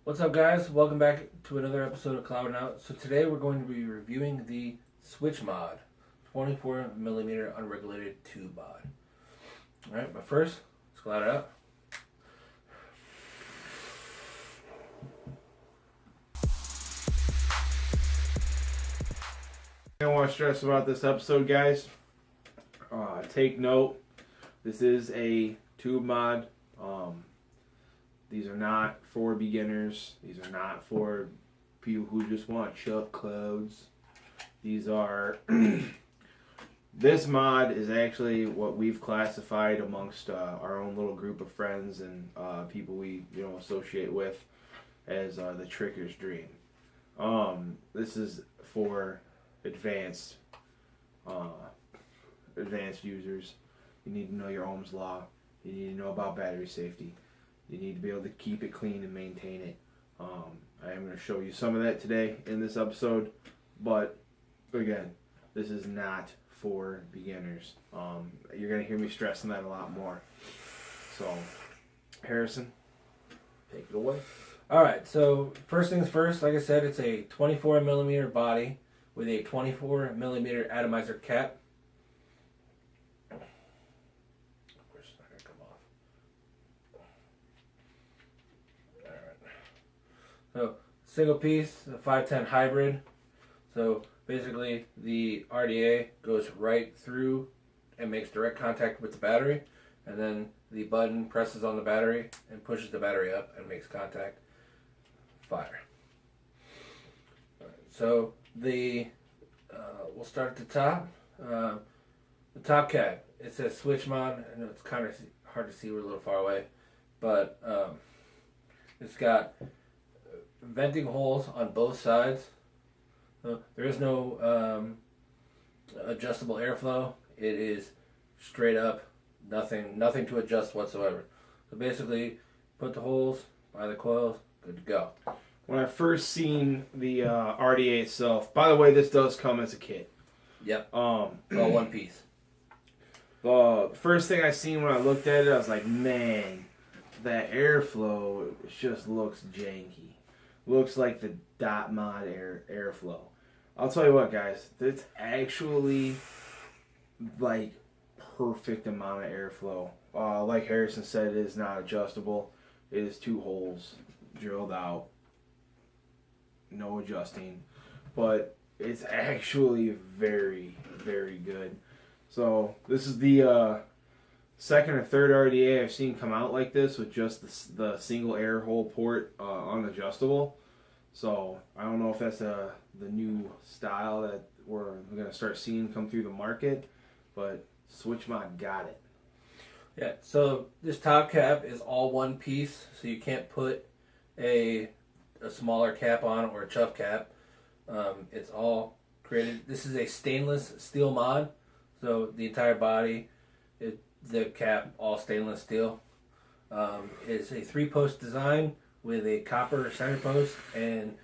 What's up, guys? Welcome back to another episode of Cloud and Out. So today we're going to be reviewing the Switch mod, 24mm unregulated tube mod. All right, but first, let's cloud it out. I don't want to stress about this episode, guys. Take note. This is a tube mod. These are not for beginners. These are not for people who just want chuck clouds. These are. This mod is actually what we've classified amongst our own little group of friends and people we associate with as the tricker's dream. This is for advanced users. You need to know your Ohm's law. You need to know about battery safety. You need to be able to keep it clean and maintain it. I am going to show you some of that today in this episode, but again, this is not for beginners. You're going to hear me stressing that a lot more. So, Harrison, take it away. All right, so first things first, like I said, it's a 24mm body with a 24mm atomizer cap. Of course, it's not going to come off. So, single piece, a 510 hybrid. So, basically, the RDA goes right through and makes direct contact with the battery, and then the button presses on the battery and pushes the battery up and makes contact. Fire. Alright, so, we'll start at the top. The top cap, it says switch mod. I know it's kind of hard to see, we're a little far away, but it's got venting holes on both sides. There is no adjustable airflow. It is straight up, nothing to adjust whatsoever. So basically, put the holes, buy the coils, good to go. When I first seen the RDA itself, by the way, this does come as a kit. Yep. All one piece. The first thing I seen when I looked at it, I was like, man, that airflow just looks janky. Looks like the dot mod airflow. I'll tell you what, guys, it's actually like perfect amount of airflow. Like Harrison said, it is not adjustable. It is two holes drilled out, no adjusting, but it's actually very, very good. So this is the second or third RDA I've seen come out like this with just the single air hole port unadjustable. So I don't know if that's the new style that we're going to start seeing come through the market, but SwitchMod got it. Yeah, so this top cap is all one piece, so you can't put a smaller cap on or a chuff cap. It's all created. This is a stainless steel mod, so the entire body, the cap, all stainless steel. It's a 3-post design with a copper center post, and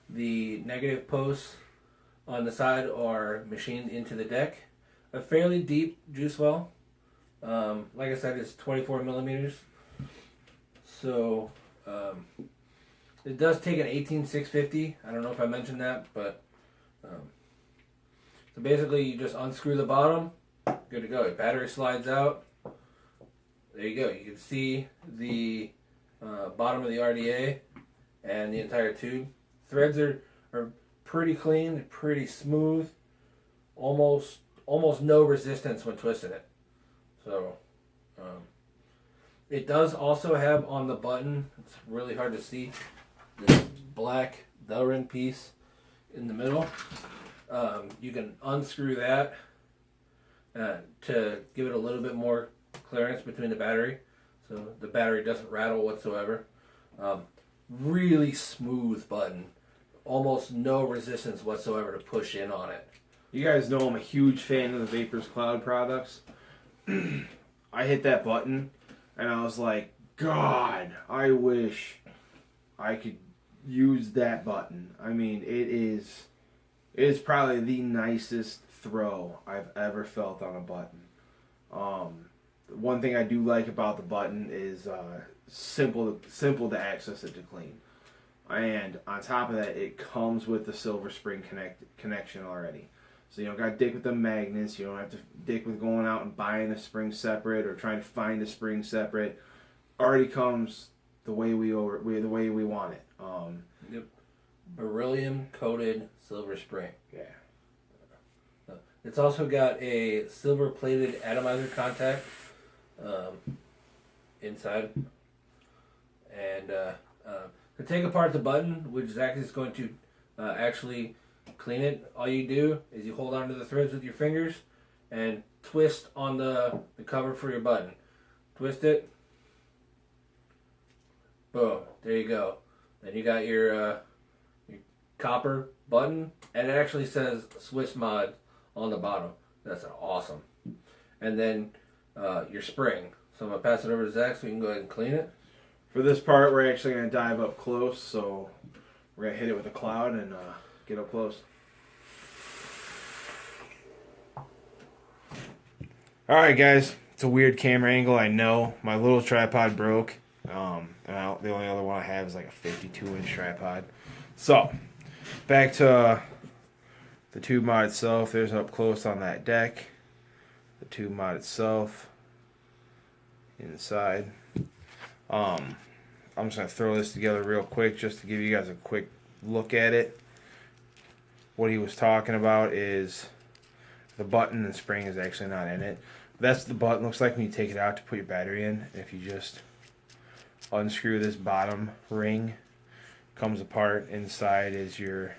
the negative posts on the side are machined into the deck. A fairly deep juice well. Like I said, it's 24mm. So it does take an 18650. I don't know if I mentioned that, but so basically you just unscrew the bottom, good to go. Your battery slides out. There you go. You can see the bottom of the RDA and the entire tube. Threads are pretty clean, pretty smooth, almost no resistance when twisting it. So it does also have on the button, it's really hard to see, this black Delrin piece in the middle. You can unscrew that to give it a little bit more clearance between the battery, so the battery doesn't rattle whatsoever. Really smooth button, almost no resistance whatsoever to push in on it. You guys know I'm a huge fan of the Vapors Cloud products. I hit that button and I was like, God, I wish I could use that button. I mean, it is probably the nicest throw I've ever felt on a button. One thing I do like about the button is simple to access it to clean. And on top of that, it comes with the silver spring connection already. So you don't got to dick with the magnets. You don't have to dick with going out and buying a spring separate or trying to find a spring separate. Already comes the way we want it. Yep. Beryllium coated silver spring. Yeah. It's also got a silver plated atomizer contact inside. And to take apart the button, which Zach is going to actually clean it, all you do is you hold onto the threads with your fingers and twist on the cover for your button. Twist it. Boom. There you go. Then you got your copper button, and it actually says Swiss Mod on the bottom. That's awesome. And then your spring. So I'm going to pass it over to Zach so we can go ahead and clean it. For this part, we're actually going to dive up close, so we're going to hit it with a cloud and get up close. Alright guys, it's a weird camera angle, I know. My little tripod broke. And the only other one I have is like a 52-inch tripod. So, back to the tube mod itself. There's up close on that deck. The tube mod itself. Inside. I'm just going to throw this together real quick just to give you guys a quick look at it. What he was talking about is the button and spring is actually not in it. That's the button. Looks like when you take it out to put your battery in. If you just unscrew this bottom ring, comes apart. Inside is your...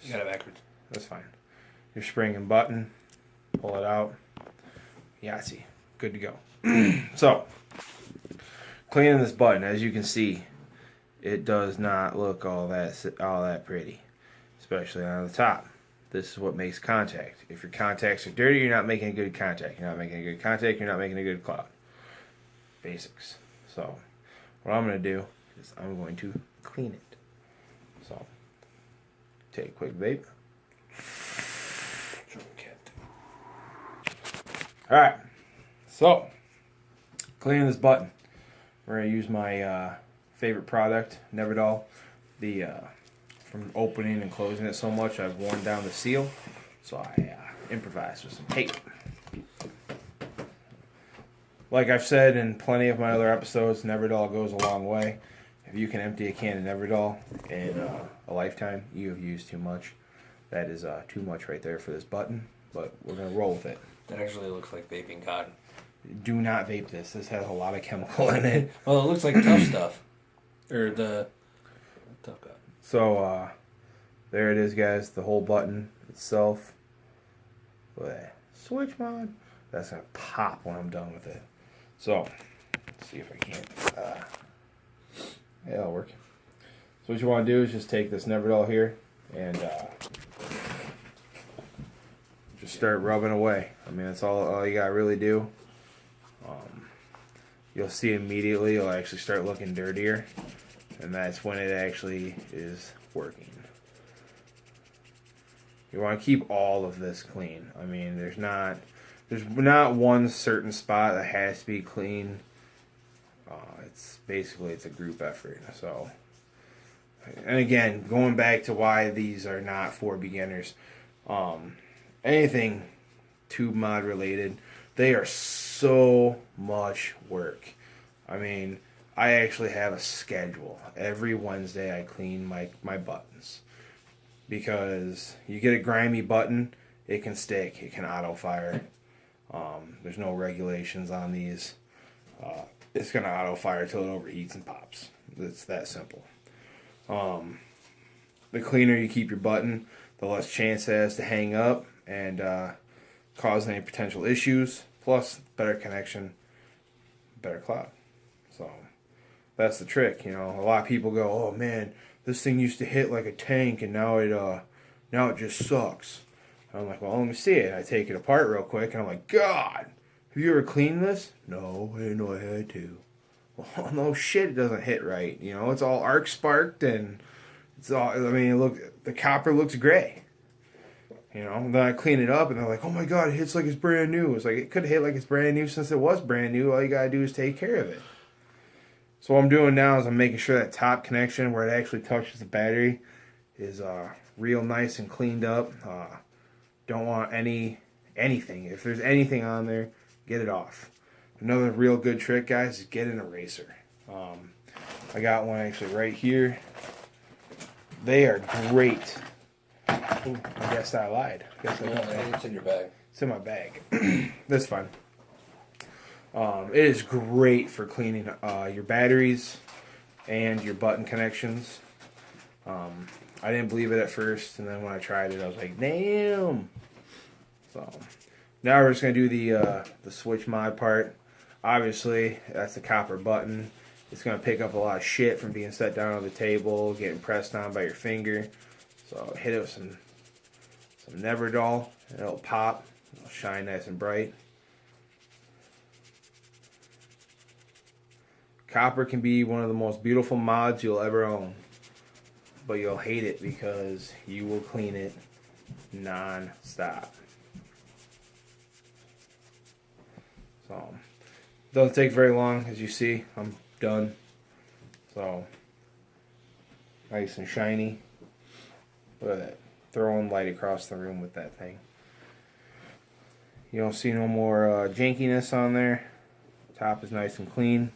You got it backwards. That's fine. Your spring and button. Pull it out. Yahtzee. Good to go. So, cleaning this button, as you can see, it does not look all that pretty, especially on the top. This is what makes contact. If your contacts are dirty, you're not making a good contact. You're not making a good contact, you're not making a good cloud. Basics. So, what I'm going to do is I'm going to clean it. So, take a quick vape. Alright, so, cleaning this button. We're going to use my favorite product, Neverdoll. From opening and closing it so much, I've worn down the seal. So I improvised with some tape. Like I've said in plenty of my other episodes, Neverdoll goes a long way. If you can empty a can of Neverdoll in a lifetime, you have used too much. That is too much right there for this button, but we're going to roll with it. That actually looks like vaping cotton. Do not vape this. This has a lot of chemical in it. Well, it looks like tough stuff. Or the tough cotton. So, there it is, guys. The whole button itself. Switch mod. That's going to pop when I'm done with it. So, let's see if I can't. Yeah, that'll work. So what you want to do is just take this Neverdoll here and just start rubbing away. I mean, that's all you got to really do. You'll see immediately it'll actually start looking dirtier. And that's when it actually is working. You want to keep all of this clean. I mean, there's not one certain spot that has to be clean. It's a group effort. So, and again, going back to why these are not for beginners, anything tube mod related, they are so much work. I mean, I actually have a schedule. Every Wednesday I clean my buttons. Because you get a grimy button, it can stick, it can auto fire. There's no regulations on these. It's going to auto fire till it overheats and pops. It's that simple. The cleaner you keep your button, the less chance it has to hang up and cause any potential issues. Plus, better connection, better cloud. So, that's the trick. You know, a lot of people go, "Oh man, this thing used to hit like a tank, and now it just sucks." And I'm like, "Well, let me see it." I take it apart real quick, and I'm like, "God, have you ever cleaned this?" "No, I didn't know I had to." Well, no shit, it doesn't hit right. You know, it's all arc sparked, and it's all. I mean, look, the copper looks gray. You know, and then I clean it up, and they're like, "Oh my God, it hits like it's brand new." It's like, it could hit like it's brand new since it was brand new. All you gotta do is take care of it. So what I'm doing now is I'm making sure that top connection where it actually touches the battery is real nice and cleaned up. Don't want anything. If there's anything on there, get it off. Another real good trick, guys, is get an eraser. I got one actually right here. They are great. Ooh, I guess I lied. I guess I think it's in your bag. It's in my bag. That's fine. It is great for cleaning your batteries and your button connections. I didn't believe it at first, and then when I tried it, I was like, damn. So now we're just gonna do the switch mod part. Obviously, that's the copper button. It's gonna pick up a lot of shit from being set down on the table, getting pressed on by your finger. So hit it with some Neverdol, and it'll pop. It'll shine nice and bright. Copper can be one of the most beautiful mods you'll ever own, but you'll hate it because you will clean it non-stop. So, doesn't take very long, as you see. I'm done. So, nice and shiny. Look at that. Throwing light across the room with that thing. You don't see no more jankiness on there. Top is nice and clean.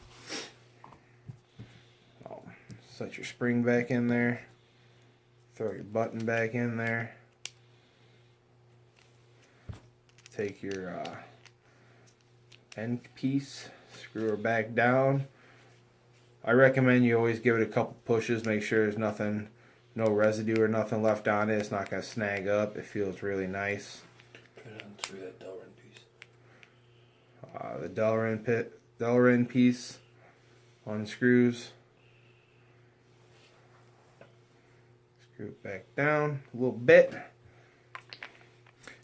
Set your spring back in there. Throw your button back in there. Take your end piece, screw her back down. I recommend you always give it a couple pushes. Make sure there's nothing, no residue or nothing left on it. It's not going to snag up. It feels really nice. Try to unscrew that Delrin piece. The Delrin piece unscrews. Screw it back down a little bit.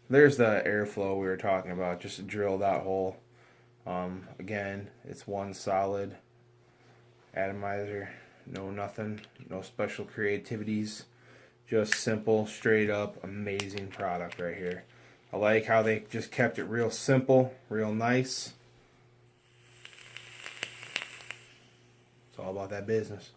There's the airflow we were talking about, just to drill that hole. Again, it's one solid atomizer, no nothing, no special creativities, just simple, straight up, amazing product right here. I like how they just kept it real simple, real nice. It's all about that business.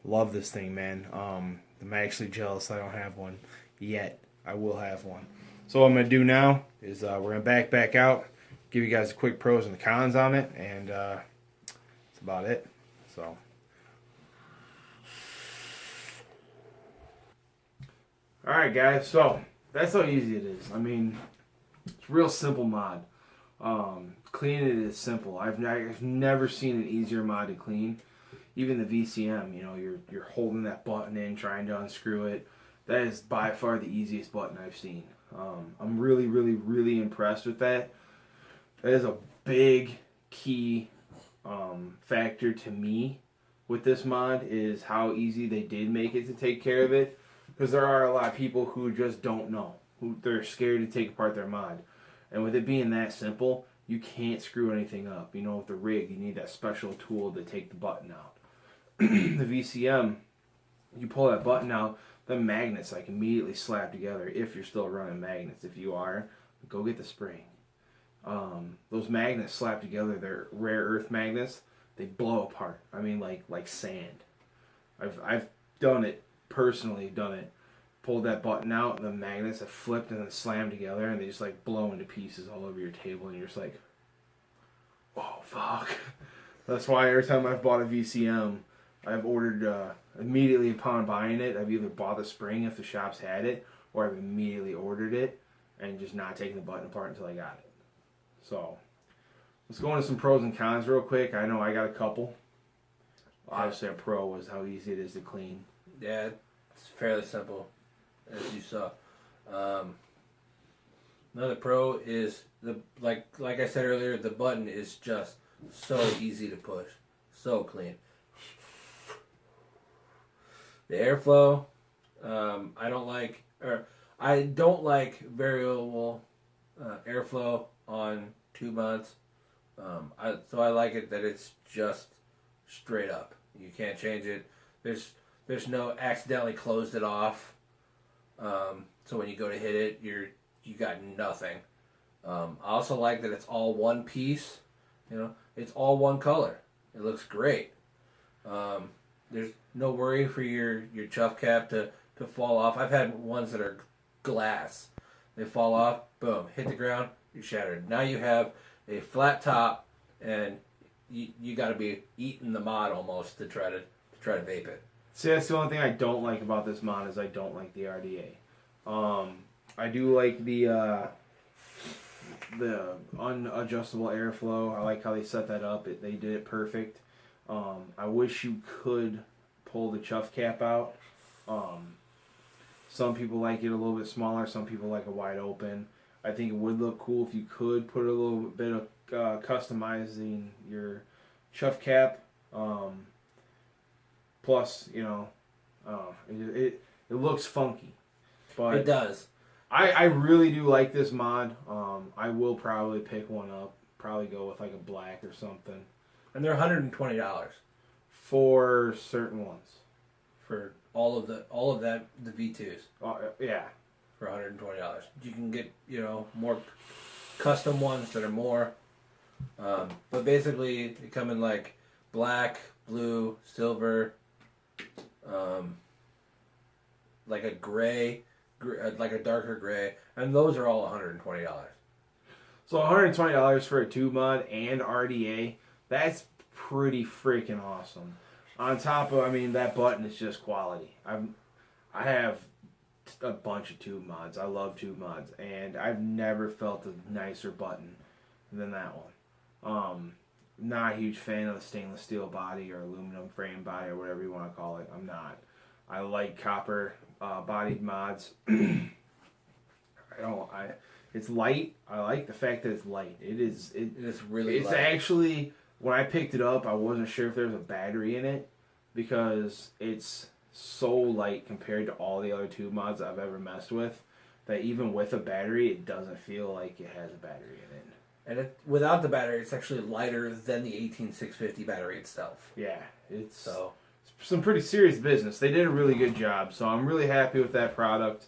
Love this thing, man. I'm actually jealous I don't have one yet. I will have one. So what I'm going to do now is we're going to back out, give you guys the quick pros and the cons on it, and that's about it. So, alright guys, so that's how easy it is. I mean, it's a real simple mod. Cleaning it is simple. I've never seen an easier mod to clean. Even the VCM, you know, you're holding that button in, trying to unscrew it. That is by far the easiest button I've seen. I'm really, really, really impressed with that. That is a big key factor to me with this mod, is how easy they did make it to take care of it. Because there are a lot of people who just don't know. They're scared to take apart their mod. And with it being that simple, you can't screw anything up. You know, with the rig, you need that special tool to take the button out. The VCM, you pull that button out, the magnets like immediately slap together. If you're still running magnets, if you are, go get the spring. Those magnets slap together. They're rare earth magnets. They blow apart. I mean, like sand. I've done it personally. Pulled that button out, the magnets have flipped and then slammed together, and they just like blow into pieces all over your table, and you're just like, oh fuck. That's why every time I've bought a VCM, I've ordered, immediately upon buying it, I've either bought the spring if the shops had it, or I've immediately ordered it and just not taking the button apart until I got it. So, let's go into some pros and cons real quick. I know I got a couple. Obviously, a pro was how easy it is to clean. Yeah, it's fairly simple, as you saw. Another pro is, like I said earlier, the button is just so easy to push. So clean. The airflow, I don't like variable airflow on tube mods. So I like it that it's just straight up. You can't change it. There's no accidentally closed it off. So when you go to hit it, you got nothing. I also like that it's all one piece. You know, it's all one color. It looks great. There's no worry for your chuff cap to fall off. I've had ones that are glass. They fall off, boom, hit the ground, you're shattered. Now you have a flat top, and you got to be eating the mod almost to try to vape it. See, that's the only thing I don't like about this mod is I don't like the RDA. I do like the unadjustable airflow. I like how they set that up. They did it perfect. I wish you could pull the chuff cap out. Some people like it a little bit smaller. Some people like it wide open. I think it would look cool if you could put a little bit of customizing your chuff cap. Plus, you know, it looks funky. But it does. I really do like this mod. I will probably pick one up. Probably go with like a black or something. And they're $120 for certain ones. For all of that the V2s. Yeah. For $120, you can get more custom ones that are more. But basically, they come in like black, blue, silver, like a gray, like a darker gray, and those are all $120. So $120 for a tube mod and RDA, that's pretty freaking awesome. On top of, I mean, that button is just quality. I have a bunch of tube mods. I love tube mods, and I've never felt a nicer button than that one. Not a huge fan of the stainless steel body or aluminum frame body or whatever you want to call it. I'm not. I like copper bodied mods. It's light. I like the fact that it's light. It is really light. It's actually, when I picked it up, I wasn't sure if there was a battery in it because it's so light compared to all the other tube mods I've ever messed with that even with a battery, it doesn't feel like it has a battery in it. And without the battery, it's actually lighter than the 18650 battery itself. Yeah, it's some pretty serious business. They did a really good job, so I'm really happy with that product.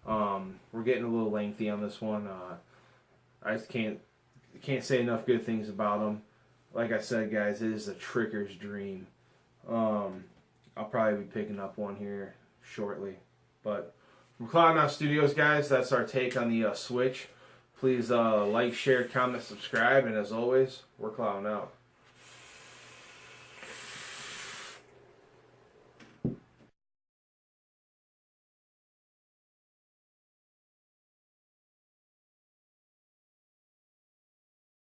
We're getting a little lengthy on this one. I just can't say enough good things about them. Like I said, guys, it is a tricker's dream. I'll probably be picking up one here shortly. But from Cloud9 Studios, guys, that's our take on the Switch. Please like, share, comment, subscribe, and as always, we're Cloud9 out.